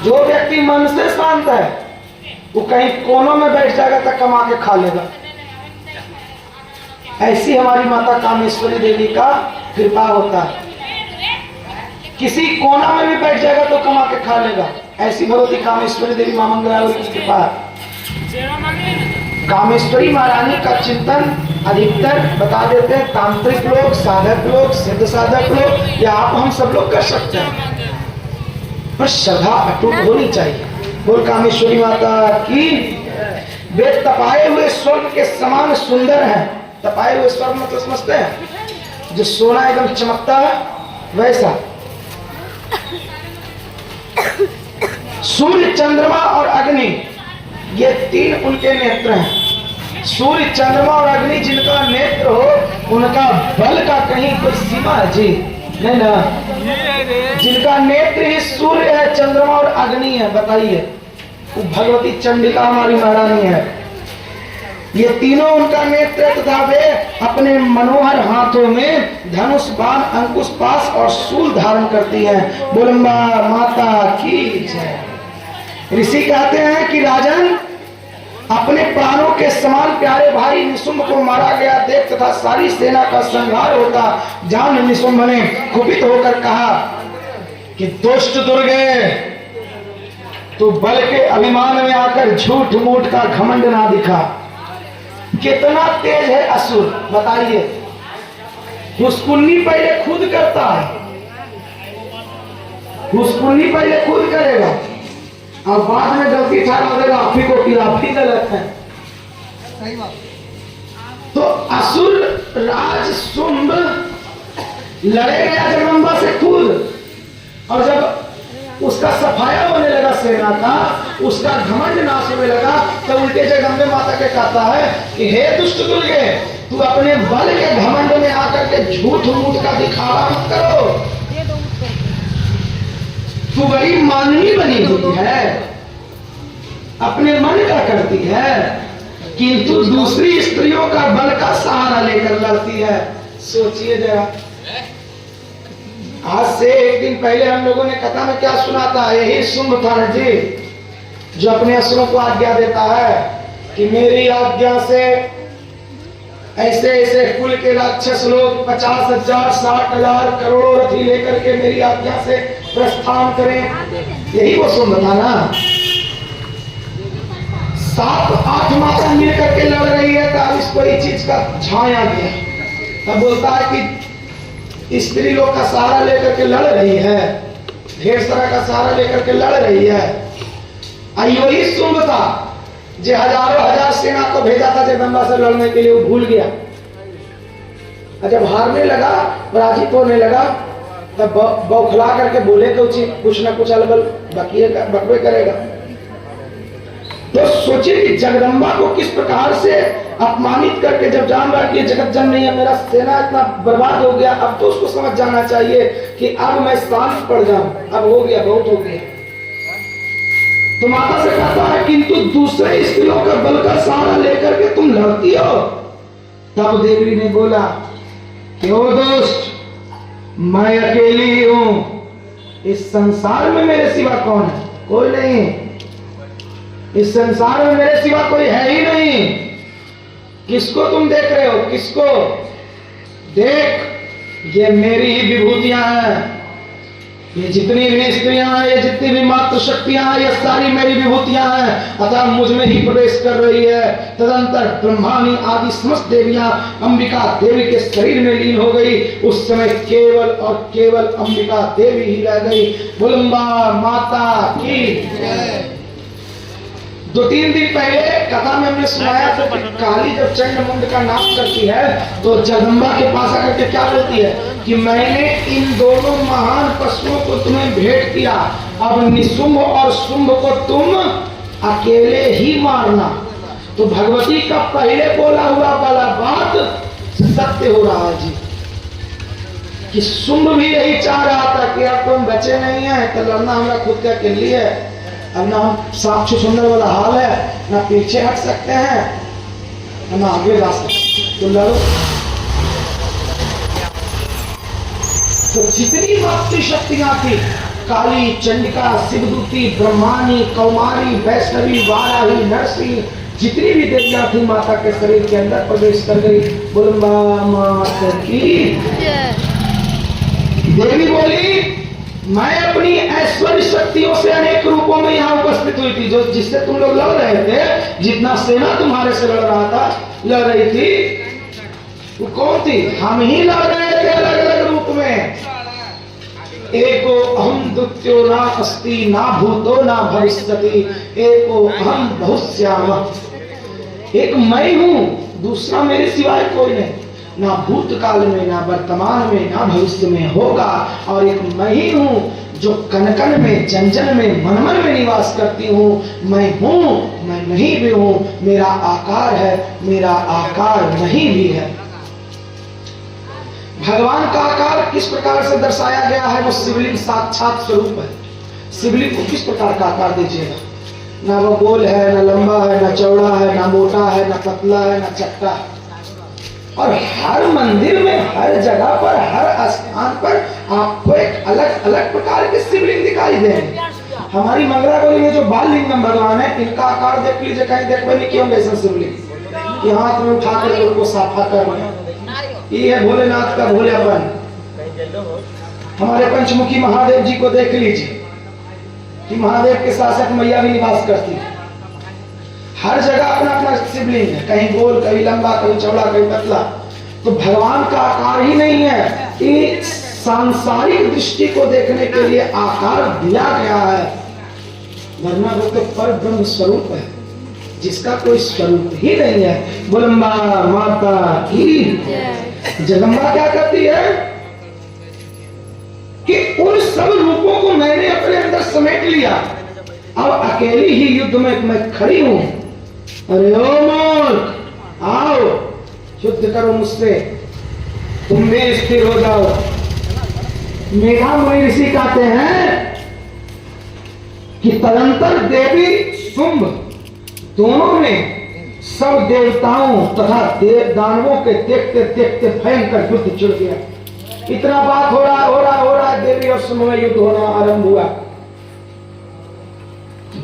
जो व्यक्ति मन से शांत है, वो कहीं कोनों में बैठ जाएगा तो कमा के खा लेगा। ऐसी हमारी माता कामेश्वरी देवी का कृपा होता है। किसी कोना में भी बैठ जाएगा तो कमा के खा लेगा। ऐसी भगवती कामेश्वरी देवी मां मंगलावती की कृपा है। कामेश्वरी महारानी का चिंतन अधिकतर बता देते हैं तांत्रिक लोग, साधक लोग, सिद्ध साधक लोग, या आप हम सब लोग कर सकते हैं, पर श्रद्धा अटूट होनी चाहिए। बोल कामेश्वरी माता की। वे तपाए हुए स्वर्ण के समान सुंदर हैं। तपाए हुए स्वर्ण मतलब समझते हैं, जो सोना एकदम चमकता है वैसा। सूर्य, चंद्रमा और अग्नि, ये 3 उनके नेत्र हैं। सूर्य, चंद्रमा और अग्नि जिनका नेत्र हो, उनका बल का कहीं कोई सीमा है जी? नहीं ना। जिनका नेत्र ही सूर्य है, चंद्रमा और अग्नि है, बताइए, वो भगवती चंडिका हमारी महारानी है। ये तीनों उनका नेत्र तथा वे अपने मनोहर हाथों में धनुष, बाण, अंकुश, पाश और शूल धारण करती हैं। बोलंबा माता की जय। ऋषि कहते हैं कि राजन, अपने प्राणों के समान प्यारे भाई निशुंभ को मारा गया देख तथा सारी सेना का संहार होता जान निशुंभ ने कुपित होकर कहा कि दुष्ट दुर्गे, तू बल के अभिमान में आकर झूठ मूठ का घमंड ना दिखा। कितना तेज है असुर, बताइए। घुसकुन्नी पहले खुद करता है, घुसकुन्नी पहले खुद करेगा और बाद में गलती ठहरा देगा आप ही को कि आप ही गलत है। तो असुर राज शुंभ लड़े गया जगदम्बा से खुद, और जब उसका सफाया होने लगा सेना का, उसका घमंड नाश होने लगा, तो उल्टे जगदम्बे माता के कहता है कि हे दुष्ट दुर्गे, तू अपने बल के घमंड में आकर के झूठ मूठ का दिखावा मत करो। तू बड़ी माननी बनी हुई है, अपने मन का करती है, किंतु दूसरी स्त्रियों का बल का सहारा लेकर लड़ती है। सोचिए जरा, आज से 1 दिन पहले हम लोगों ने कथा में क्या सुना था? यही शुंभ था ना जी, जो अपने असुरों को आज्ञा देता है कि मेरी आज्ञा से ऐसे ऐसे कुल के राक्षस लोग 50,000, 60,000, करोड़ों रथी लेकर के मेरी आज्ञा से प्रस्थान करें। यही वो शुंभ था ना। 7-8 माता मिल करके लड़ रही है, तब इसको इस चीज का छाया गया। तब बोलता है कि स्त्री लोग का सहारा लेकर के लड़ रही है, ढेर सारा का सहारा लेकर के लड़ रही है। वही शुंभ था जो हजारों हजार सेना को भेजा था जगदम्बा से लड़ने के लिए, वो भूल गया। जब हारने लगा, पराजित होने लगा, तब बौखला करके बोले कुछ न कुछ अलबल बकवे करेगा। तो सोचिए कि जगदम्बा को किस प्रकार से अपमानित करके जब जान रहा कि जगत जन नहीं है, मेरा सेना इतना बर्बाद हो गया, अब तो उसको समझ जाना चाहिए कि अब मैं शांत पड़ जाऊं, अब हो गया, बहुत हो गया। तो माता से कहता है किंतु दूसरे स्त्रियों का बल का सहारा लेकर के तुम लड़ती हो। तब देवी ने बोला कि ओ दोस्त, मैं अकेली ही हूं, इस संसार में मेरे सिवा कौन है? कोई नहीं। इस संसार में मेरे सिवा कोई है ही नहीं। किसको तुम देख रहे हो? किसको? देख, ये मेरी ही विभूतियां हैं। ये जितनी भी स्त्रियां हैं, ये जितनी भी मातृ शक्तियां हैं, ये सारी मेरी विभूतियां हैं। अतः मुझ में ही प्रवेश कर रही है। तदंतर ब्रह्माणी आदि समस्त देवियां अंबिका देवी के शरीर में लीन हो गई। उस समय केवल और केवल अंबिका देवी ही रह गई। बुलंबा माता की। 2-3 दिन पहले कथा में हमने सुनाया था कि काली जब चंडमुंड का नाश करती है तो जगदम्बा के पास आकर के क्या बोलती है कि मैंने इन दोनों महान पशुओं को तुम्हें भेंट किया, अब निशुंभ और शुंभ को तुम अकेले ही मारना। तो भगवती का पहले बोला हुआ वाला बात सत्य हो रहा है जी, कि शुंभ भी यही चाह रहा था कि अब तुम बचे नहीं है तो लड़ना हमारा खुद का के लिए है। अब ना हम साक्षी सुंदर वाला हाल है, ना पीछे हट सकते हैं ना आगे जा सकते, तो लड़ो। तो जितनी मातृ शक्तियां थी, काली, चंडिका, शिवदूती, ब्रह्मानी, कौमारी, वैष्णवी, वाराही, नरसिंह, जितनी भी देवियां थी माता के शरीर के अंदर प्रवेश कर गई। बुलंबा माता की। देवी बोली मैं अपनी ऐश्वर्य शक्तियों से अनेक रूपों में यहाँ उपस्थित हुई थी। जो जिससे तुम लोग लड़ रहे थे, जितना सेना तुम्हारे से लड़ रहा था, लड़ रही थी, वो कौन थी? हम ही लड़ रहे थे अलग अलग रूप में। एको अहम द्वितीयो ना अस्ति ना भूतो ना भविष्यति, एको अहम बहुश्याम। एक मैं हूं, दूसरा मेरे सिवाय कोई नहीं, ना भूतकाल में, ना वर्तमान में, ना भविष्य में होगा। और एक मैं ही हूं जो कण कण में, जन जन में, मन मन में निवास करती हूँ। मैं हूं, मैं नहीं भी हूं, मेरा आकार है, मेरा आकार नहीं भी है। भगवान का आकार किस प्रकार से दर्शाया गया है? वो शिवलिंग साक्षात स्वरूप है। शिवलिंग को किस प्रकार का आकार दीजिएगा? ना वो गोल है, ना लंबा है, ना चौड़ा है, ना मोटा है, ना पतला है, ना चपटा है। और हर मंदिर में, हर जगह पर, हर स्थान पर आपको एक अलग अलग प्रकार के शिवलिंग दिखाई देंगे। हमारी मंगलागौरी में जो बाल लिंगम भगवान है, इनका आकार देख लीजिए, कहीं देखो नहीं क्यों ऐसा शिवलिंग, ये हाथ में उठा कर उनको साफा कर रहे हैं। ये है भोलेनाथ का भोलेपन। हमारे पंचमुखी महादेव जी को देख लीजिए कि महादेव के साथ साथ मैया भी निवास करती है। हर जगह अपना अपना शिवलिंग है, कहीं गोल, कहीं लंबा, कहीं चौड़ा, कहीं पतला। तो भगवान का आकार ही नहीं है, एक सांसारिक दृष्टि को देखने के लिए आकार दिया गया है, वरना वो तो पर ब्रह्म स्वरूप है, जिसका कोई स्वरूप ही नहीं है। बुलंबा माता की। जगदम्बा क्या करती है कि उन सब रूपों को मैंने अपने अंदर समेट लिया, अब अकेली ही युद्ध में मैं खड़ी हूं। अरे ओ मूर्ख, आओ युद्ध करो मुझसे, तुम में स्थिर हो जाओ। मेघा मुनि ऋषि कहते हैं कि तदंतर देवी शुंभ दोनों में सब देवताओं तथा देव दानवों के देखते देखते भयंकर युद्ध छिड़ गया। इतना बात हो रहा है, देवी और शुंभ में युद्ध होना आरंभ हुआ।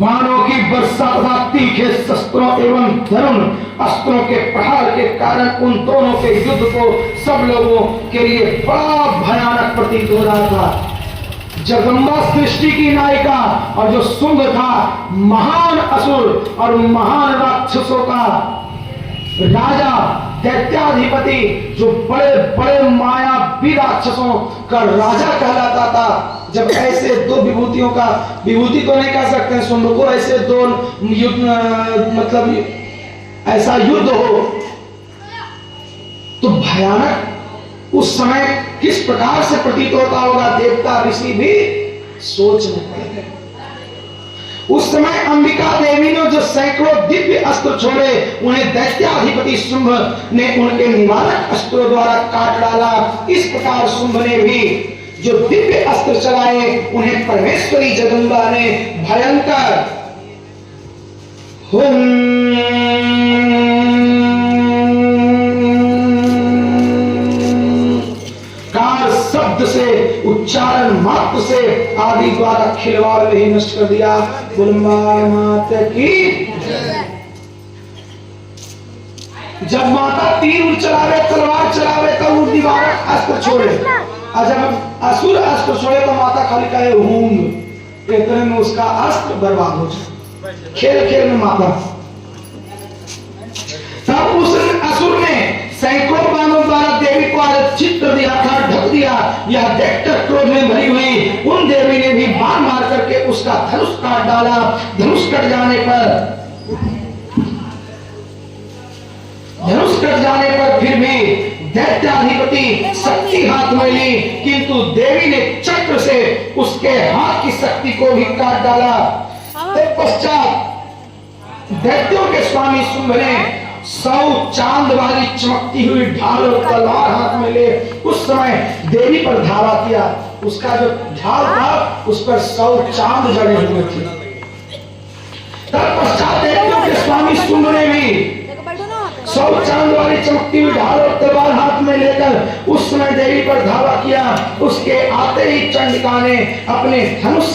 बाणों की वर्षा तथा तीखे शस्त्रों एवं धनुष अस्त्रों के प्रहार के कारण उन दोनों के युद्ध को सब लोगों के लिए बड़ा भयानक प्रतीत हो रहा था। जगदम्बा सृष्टि की नायिका और जो शुंभ था महान असुर और महान राक्षसों का राजा, दैत्याधिपति, जो बड़े बड़े मायावी राक्षसों का राजा कहलाता था। जब ऐसे दो विभूतियों का, विभूति तो नहीं कह सकते शुंभ को, ऐसे दो युद्ध, मतलब ऐसा युद्ध हो तो भयानक उस समय किस प्रकार से प्रतीत होता होगा, देवता ऋषि भी सोच नहीं पाए। उस समय अंबिका देवी ने जो सैकड़ों दिव्य अस्त्र छोड़े, उन्हें दैत्याधिपति शुंभ ने उनके निवारक अस्त्रों द्वारा काट डाला। इस प्रकार शुंभ ने भी जो दिव्य अस्त्र चलाए, उन्हें परमेश्वरी जगदम्बा ने भयंकर कार शब्द से उच्चारण मात्र से आदि द्वारा खिलवाड़ में ही नष्ट कर दिया। बुलम्बा माता की। जब माता तीर चलावे तलवार चलावे तो वो दीवार अस्त्र छोड़े, और जब असुर अस्त्र छोड़े तो माता खाली कहे हूंग, इतने में उसका अस्त्र बर्बाद हो जाए। खेल खेल में माता। तब उस असुर ने सैकड़ों बाणों द्वारा देवी को आरक्षित कर दिया था, ढक दिया। यह देखकर क्रोध में भरी हुई उन देवी ने भी बाण मार करके उसका धनुष काट डाला। धनुष कट जाने पर फिर भी दैत्याधिपति शक्ति हाथ में ली, किंतु देवी ने चक्र से उसके हाथ की शक्ति को भी काट डाला। तत्पश्चात दैत्यों के स्वामी शुंभ ने 100 चांद वाली चमकती हुई ढाल और तलवार हाथ में ले उस समय देवी पर धावा किया। उसका जो ढाल था उस पर 100 चांद जड़े हुए थे। तत्पश्चात दैत्यों के स्वामी शुंभ ने भी 100 चांद वाली चमकती हुई ढाल और तलवार हाथ में लेकर उस समय देवी पर धावा किया। उसके आते ही चंडिका ने अपने धनुष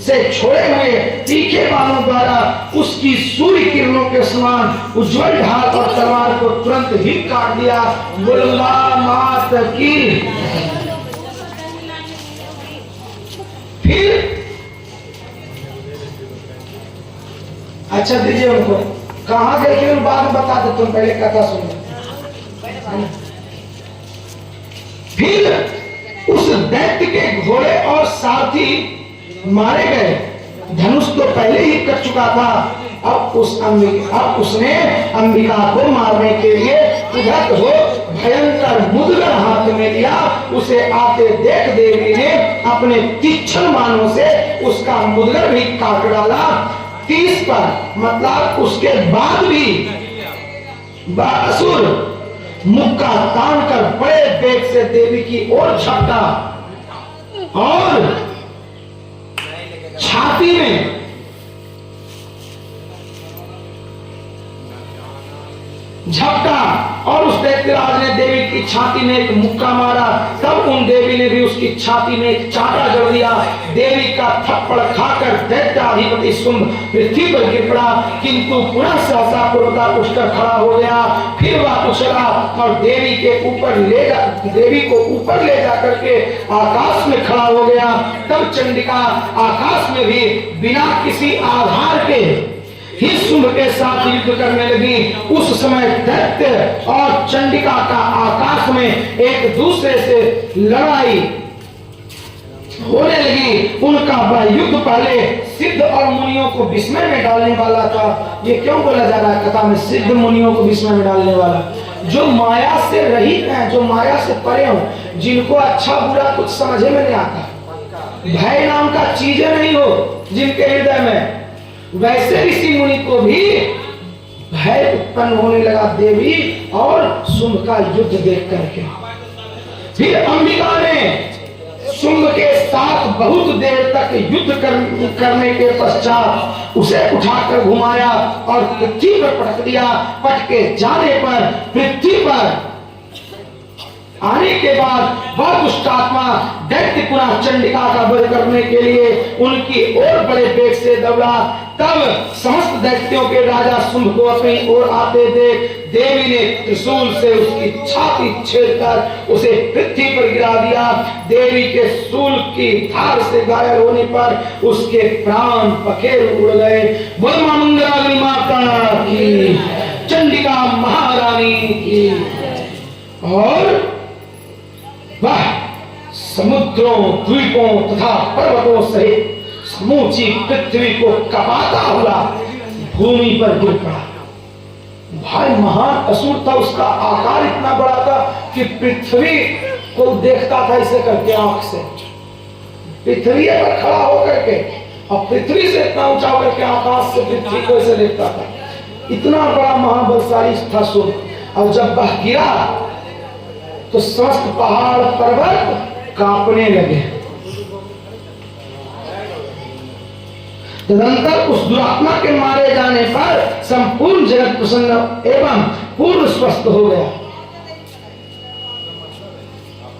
से छोड़े हुए तीखे बाणों द्वारा उसकी सूर्य किरणों के समान उज्जवल ढाल और तलवार को तुरंत ही काट दिया। बुलम्बा माता की। फिर अच्छा दीजिए उनको, कहाँ गए थे बाद में बता दे, तुम पहले कथा सुनो। फिर उस दैत्य के घोड़े और सारथी मारे गए। धनुष तो पहले ही कट चुका था। अब उसने अंबिका को मारने के लिए उधर हो भयंकर मुद्गर हाथ में लिया। उसे आते देख देवी ने अपने तीक्ष्ण बाणों से उसका मुद्गर भी काट डाला। 30 पर मतलब उसके बाद भी असुर मुक्का तान कर बड़े वेग से देवी की ओर झपटा और छाती में झपटा और उस दैत्यराज ने देवी की छाती में एक मुक्का मारा। तब उन देवी ने भी उसकी छाती में एक चांटा जड़ दिया। देवी का थप्पड़ खाकर दैत्याधिपति शुंभ पृथ्वी पर गिर पड़ा, किंतु पुनः सहसा पुरता उठकर खड़ा हो गया। फिर वह उछला और देवी को ऊपर ले जा करके आकाश में खड़ा हो गया। तब चंडिका आकाश में भी बिना किसी आधार के ही शुंभ के साथ युद्ध करने लगी। उस समय दैत्य और चंडिका का आकाश में एक दूसरे से लड़ाई होने लगी। उनका वह युद्ध पहले सिद्ध और मुनियों को विस्मय में डालने वाला था। ये क्यों बोला जा रहा है कथा में, सिद्ध मुनियों को विस्मय में डालने वाला? जो माया से रहित हैं, जो माया से परे हो, जिनको अच्छा बुरा कुछ समझ में नहीं आता, भय नाम का चीजें नहीं हो जिनके हृदय में, वैसे ऋषि मुनि को भी भय उत्पन्न होने लगा देवी और शुंभ का युद्ध देख करके। फिर अंबिका ने शुंभ के साथ बहुत देर तक युद्ध करने के पश्चात उसे उठाकर घुमाया और पृथ्वी पर पटक दिया। पटके जाने पर पृथ्वी पर आने के बाद वह दुष्टात्मा दैत्य पुनः चंडिका का वध करने के लिए उनकी ओर बड़े वेग से दौड़ा। तब समस्त दैत्यों के राजा शुंभ को अपनी ओर आते देख देवी ने त्रिशूल से उसकी छाती छेदकर उसे पृथ्वी पर गिरा दिया। देवी के शूल की धार से घायल होने पर उसके प्राण पखेरु उड़ गए। बोल मां मंगलाग्नि माता की, चंडिका महारानी की। और वह समुद्रों, द्वीपों तथा पर्वतों सहित समूची पृथ्वी को कपाता हुआ भूमि पर गिर पड़ा। भाई महान असुर था, उसका आकार इतना बड़ा था कि पृथ्वी को देखता था इसे करके आंख से, पृथ्वी पर खड़ा होकर के, और पृथ्वी से इतना ऊंचा होकर के आकाश से पृथ्वी को इसे देखता था। इतना बड़ा महाबलशाली था असुर। और जब वह गिरा तो समस्त पहाड़ पर्वत कांपने लगे। तदंतर उस दुरात्मा के मारे जाने पर संपूर्ण जगत प्रसन्न एवं पूर्ण स्वस्थ हो गया।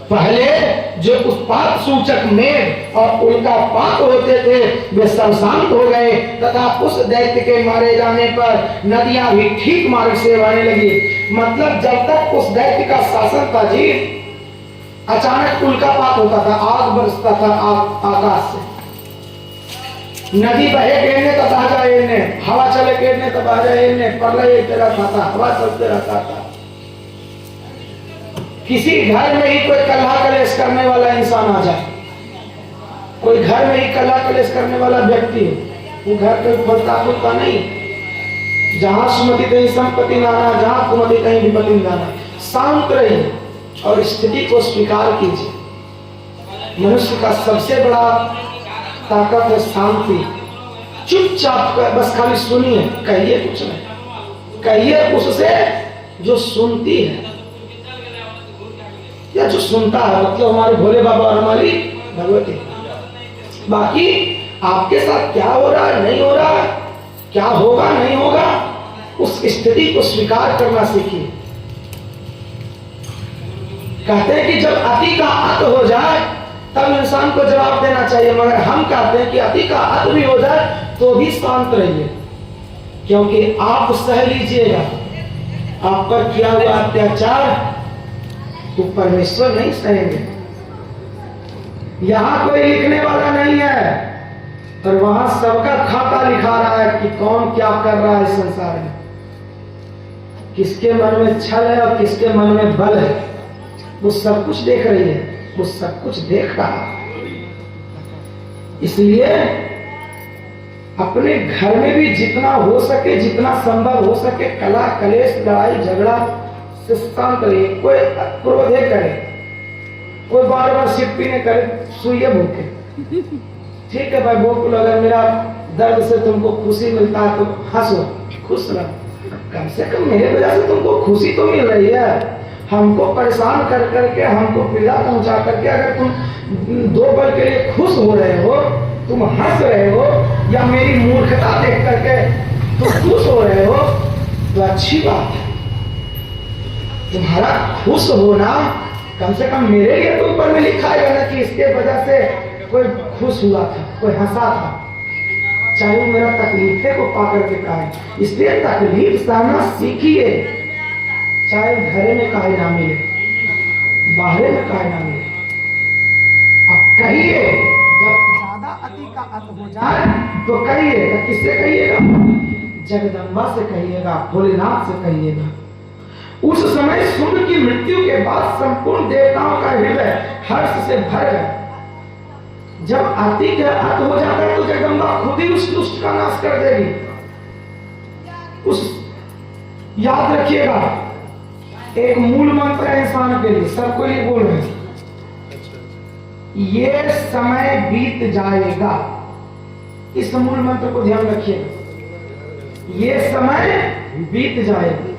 पहले जो उत्पात सूचक मेघ और उल्का पात होते थे वे सब शांत हो गए तथा उस दैत्य के मारे जाने पर नदियां भी ठीक मार्ग से बहने लगी। मतलब जब तक उस दैत्य का शासन था जी, अचानक उल्कापात होता था, आग बरसता था आकाश से, नदी बहे केरने तब आ जाए, हवा चले केरने तब आ जाए, प्रलय रहता था, हवा चलते रहता था। किसी घर में ही कोई कलह कलेश करने वाला इंसान आ जाए, कोई घर में ही कलह कलेश करने वाला व्यक्ति है, वो घर कोई फलता फूलता नहीं। जहां सुमति कहीं संपत्ति नाना, जहां कुमति कहीं विपत्ति नाना। शांत रहिए और स्थिति को स्वीकार कीजिए। मनुष्य का सबसे बड़ा ताकत है शांति। चुपचाप बस खाली सुनिए, कहिए कुछ नहीं, कहिए उससे जो सुनती है या जो सुनता है, मतलब हमारे भोले बाबा और हमारी भगवती। बाकी आपके साथ क्या हो रहा है, नहीं हो रहा है, क्या होगा नहीं होगा, उस स्थिति को स्वीकार करना सीखिए। कहते हैं कि जब अति का अत हो जाए तब इंसान को जवाब देना चाहिए, मगर हम कहते हैं कि अति का अत भी हो जाए तो भी शांत रहिए, क्योंकि आप सह लीजिएगा आप पर किया हुआ अत्याचार तो परमेश्वर नहीं सहेंगे। यहां कोई लिखने वाला नहीं है, पर वहां सबका खाता लिखा रहा है कि कौन क्या कर रहा है संसार में, किसके मन में छल है और किसके मन में बल है, वो सब कुछ देख रही है, वो सब कुछ देख रहा है। इसलिए अपने घर में भी जितना हो सके, जितना संभव हो सके, कला कलेश लड़ाई झगड़ा से शांत रहिए। कोई क्रोधे करे, कोई बार बार सिप पीने करे, सुइए भूखे, ठीक है भाई भूख लगा, मेरा दर्द से तुमको खुशी मिलता है तो हंसो, खुश रहो, कम से कम मेरे वजह से तुमको खुशी तो मिल रही है। हमको परेशान कर करके, हमको पीड़ा पहुंचा करके अगर तुम 2 पल के लिए खुश हो रहे हो, तुम हंस रहे हो, या मेरी मूर्खता देख करके तुम खुश हो रहे हो, तो अच्छी बात है। तुम्हारा खुश होना कम से कम मेरे लिए तो ऊपर में लिखा है ना कि इसके वजह से कोई खुश हुआ था, कोई हंसा था, चाहे वो मेरा तकलीफे को पा करके कहा। इसलिए तकलीफ सहना सीखिए, चाहे घरे में काहे ना मिले, बाहर में काहे ना मिले। अब कहिए, जब ज्यादा अति का अत हो जाए तो कहिए, तो किससे कहिएगा? जगदम्बा से कहिएगा, भोलेनाथ से कहिएगा। उस समय सूर्य की मृत्यु के बाद संपूर्ण देवताओं का हृदय हर्ष से भर गया। जब अति का अत हो जाता है तो जगदम्बा खुद ही उस दुष्ट का नाश कर देगी। उस याद रखिएगा, एक मूल मंत्र है इंसान के लिए, सबको ये बोल रहे हैं, ये समय बीत जाएगा। इस मूल मंत्र को ध्यान रखिएगा, ये समय बीत जाएगा।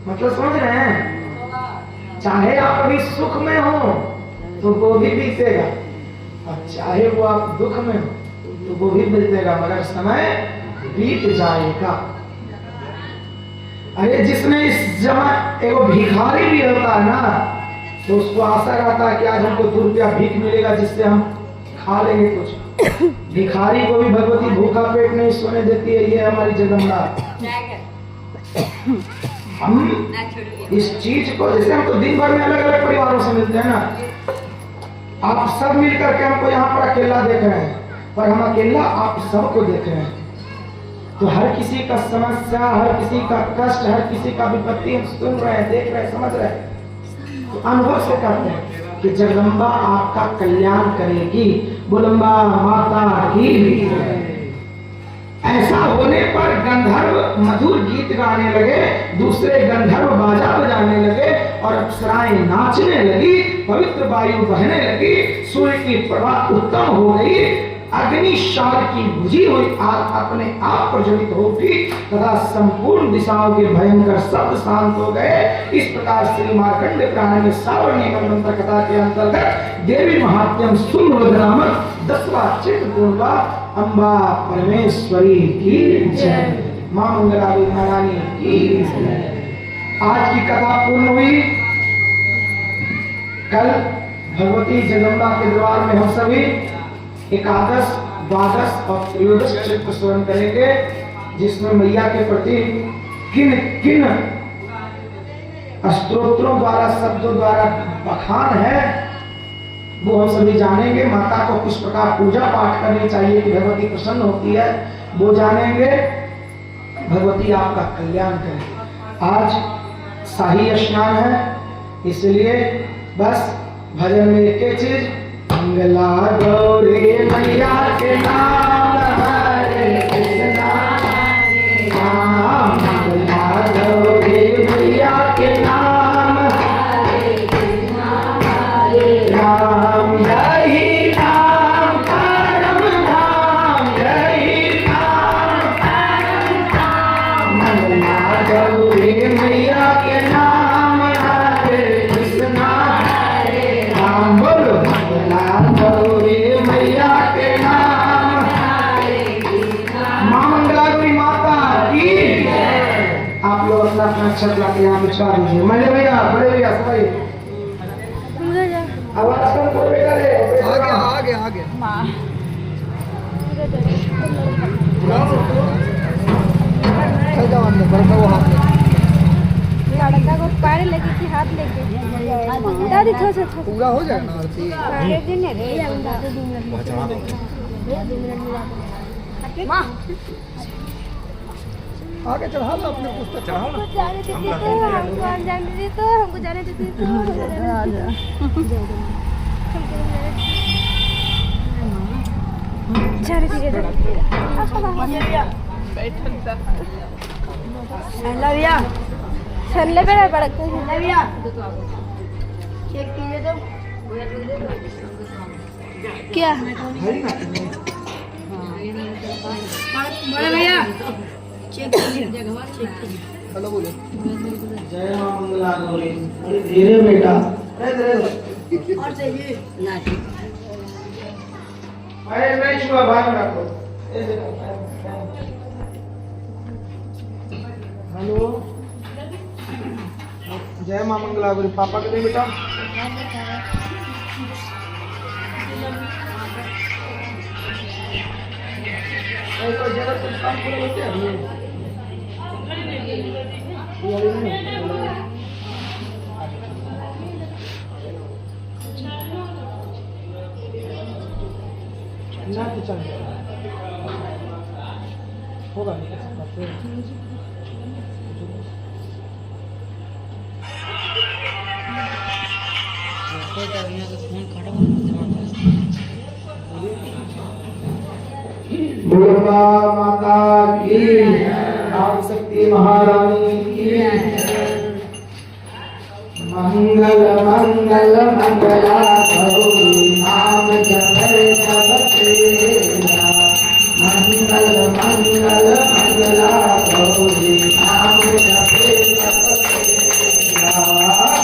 मतलब समझ रहे हैं, चाहे आप अभी सुख में हो तो वो भी बीतेगा, और चाहे वो आप दुख में हो तो वो भी बीतेगा, मगर समय बीत जाएगा। अरे जिसने इस जमा, एगो भिखारी भी होता है ना, तो उसको आशा रहता है कि आज हमको 2 रुपया भीख मिलेगा जिससे हम खा लेंगे कुछ। भिखारी को भी भगवती भूखा पेट नहीं सोने देती है, ये हमारी जगन्नाथ। हम इस चीज को, जैसे हम तो दिन भर में अलग अलग परिवारों से मिलते हैं ना, आप सब मिलकर के हमको यहाँ पर अकेला देख रहे हैं, पर हम अकेला आप सबको देख रहे हैं। तो हर किसी का समस्या, हर किसी का कष्ट, हर किसी का विपत्ति हम सुन रहे हैं, देख रहे हैं, समझ रहे हैं। तो अनुभव से कहते हैं कि जगदम्बा आपका कल्याण करेगी। बुलम्बा माता की। ऐसा होने पर गंधर्व मधुर गीत गाने लगे, दूसरे गंधर्व बाजा बजाने लगे और अप्सराएं नाचने लगी, पवित्र वायु बहने लगी, सूर्य की प्रभा उत्तम हो गई, अग्नि शाल की बुझी हुई आग अपने आप प्रज्वलित हो उठी तथा संपूर्ण दिशाओं के भयंकर शब्द शांत हो गए। इस प्रकार श्री मार्कंड पुराण में सावर्णी मंत्र कथा के अंतर्गत देवी महात्म्यम सुंदर नामक 10वां चित्र अम्बा परमेश्वरी की जय, मां मंगला महारानी की जय। आज की कथा पूर्ण हुई। कल भगवती जगदम्बा के दरबार में हम सभी एकादश, द्वादश और त्रयोदश चरित्र स्मरण करेंगे, जिसमें मैया के प्रति किन किन स्तोत्रों द्वारा, शब्दों द्वारा बखान है, वो हम सभी जानेंगे। माता को किस प्रकार पूजा पाठ करनी चाहिए कि भगवती प्रसन्न होती है, वो जानेंगे। भगवती आपका कल्याण करे। आज शाही स्नान है, इसलिए बस भजन में एक चीज, मंगला गौरी मैया के नाम हरे कृष्णा, मंगला गौरी मैया के नाम हरे कृष्णा, राम यही नाम परम धाम, यही नाम परम धाम, मंगला गौरी मैया के नाम हरे कृष्णा, राम बोलो मंगला गौरी मैया के नाम हरे कृष्णा। मां मंगला गौरी माता की जय। आप लोग अपना अपना अक्षर लाके यहाँ बिछवा दीजिए। मैंने भैया, बड़े भैया, सभी आवाज कम करो बेटा रे। आगे चल जाओ अंदर, बड़का वो हाथ में लड़का को पैर लेके कि हाथ लेके दादी थोड़ा पूरा हो जाए ना आरती। पैर दिन रे मां आगे चढ़ा लो अपने पुस्तक, चढ़ाओ ना। जाने देते तो हमको जाने देते तो हमको जाने देते तो जाने दीजिए। भैया छल्ले पे पड़ते हैं भैया, चेक कीजिए तो क्या बड़े भैया चेक कीजिए। हेलो बोलो, जय मां मंगला गौरी। अरे धीरे बेटा, और चाहिए ना पैर नहीं छुआ, भाग रखो। हेलो, जय मां मंगला गौरी। पापा के दे बेटा। कोई जगह कुछ काम पूरा होते हैं ना, तो चल होगा। दुर्गा माता की, आदि शक्ति महारानी की। मंगल मंगल मंगला गौरी नाम जपे सब तेरा, मंगल मंगल मंगला गौरी नाम जपे सब तेरा।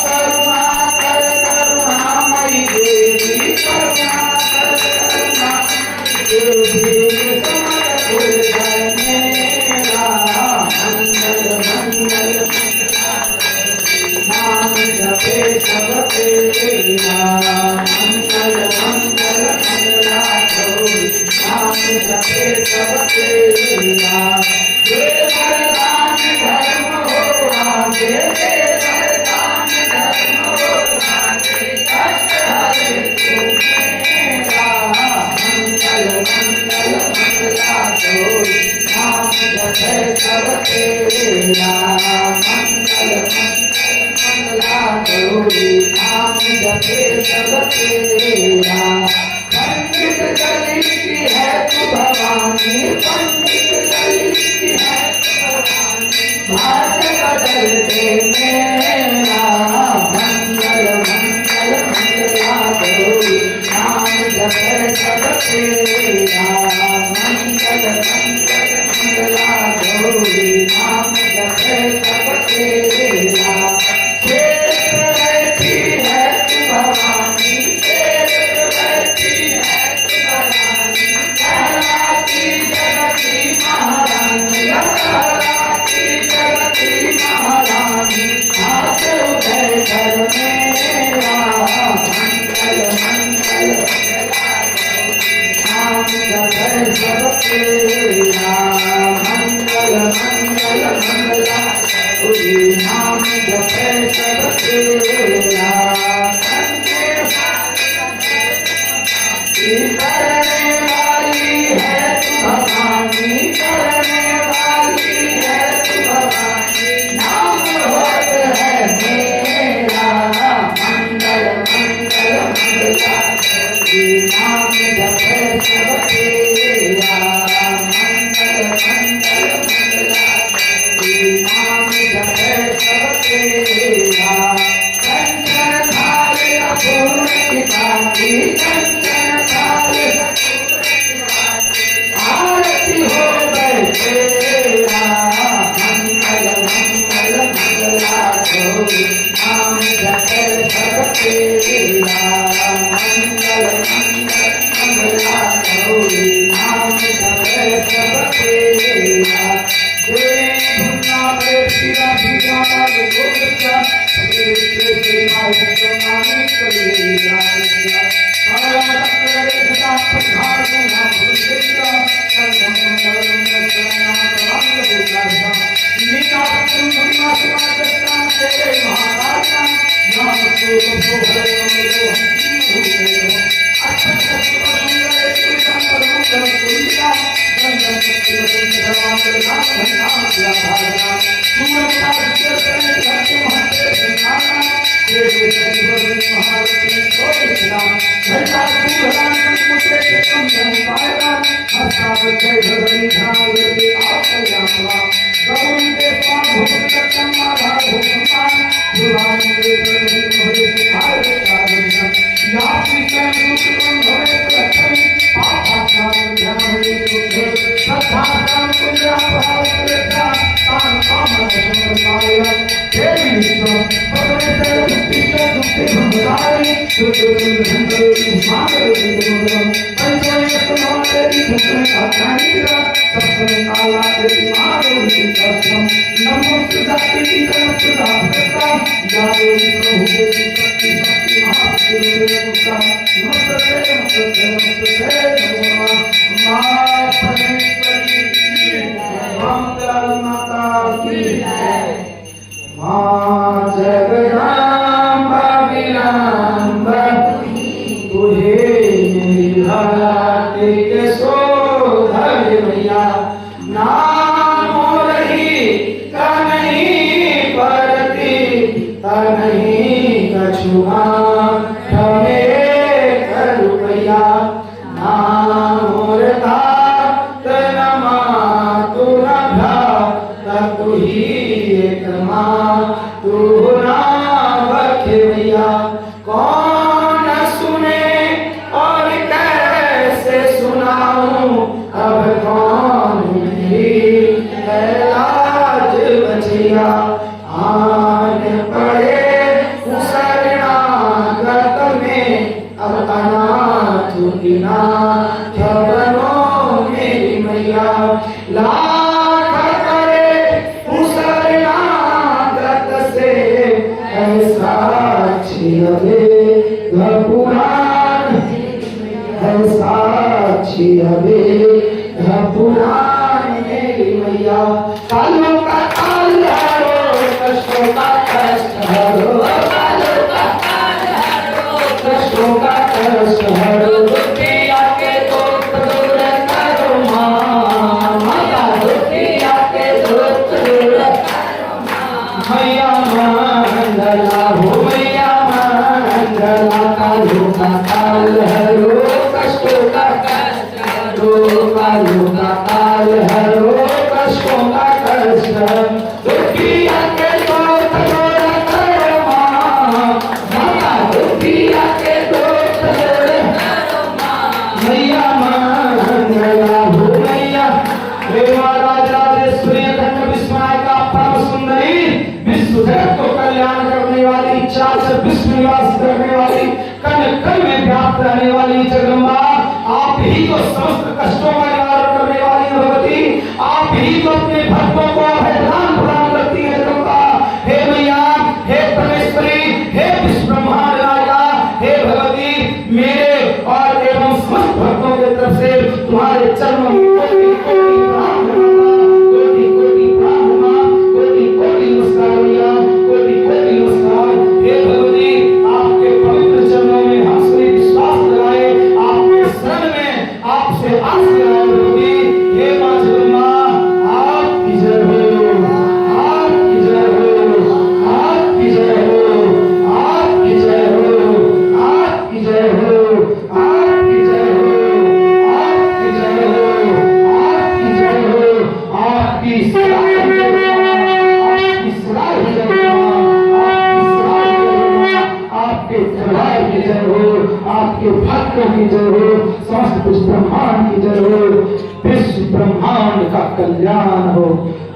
करुणा कर करुणामयी देवी, करुणा कर करुणामयी देवी, समर करने मेरा। मंगल मंगल नाम जपे सब तेरा, मंगल मंगल मंगला गौरी नाम जपे सब तेरा। दे वरदान धर्म हो आगे, दे वरदान धर्म हो आगे, कष्ट हरे तू मेरा। मंगल मंगल मंगला गौरी नाम जपे सब तेरा, मंगल मंगला गौरी नाम जपे सब तेरा। पंडित दलित की है तू भवानी, पंडित दलित की है तू भवानी, भाग्य बदल दे मेरा। मंगल मंगल मंगला गौरी नाम जपे सब तेरा, मंगल मंगल मंगला गौरी नाम जपे सब तेरा। शेष रहती है तू भवानी, शेष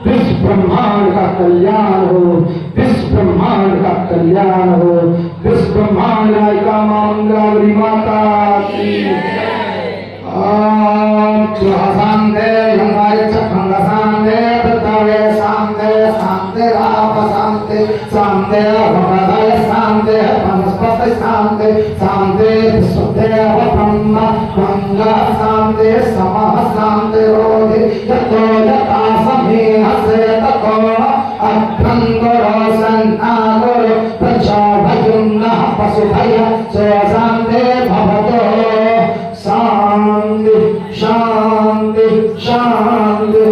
विश्व ब्रह्मांड का कल्याण हो, विश्व ब्रह्मांड का कल्याण हो, विश्व ब्रह्मांड नायिका मंगलावरी माता की शांते गंगाय चक्र शांते तत्वे शांते शांते राप शांते शांते भगवय शांते वनस्पति शांते शांते विश्वदेव ब्रह्म गंगा शांते समः शांते रोधि यतो यथा समेह से ततो अभ्यंतरो सन्नागरो प्रचोदयुन्नः पशुभय सो शांते भवतो शांति शांति शांति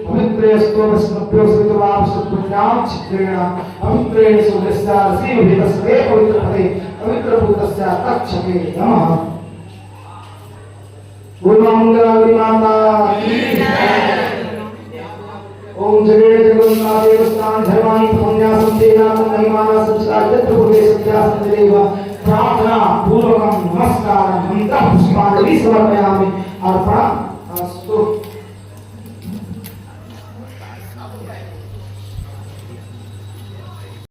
पवित्र स्तोत्र स्मृत्यो स्मृतवाम सुपुण्याम चित्रेण पवित्रेण सुदृश्या श्रीभितस्वे पवित्र पदे पवित्र भूतस्या तक्षके नमः। गुरु मंगलावरी माता की ओम जगेण जगन्नाथ देवस्थान धर्माणि पुण्यासं तेनासं महिमाना संसारजत्र भुवे सत्यासं देवा प्रार्थना पूर्वकं नमस्कारं मन्त्रं पुष्पाञ्जलि समर्पयामि अर्पणम् अस्तु।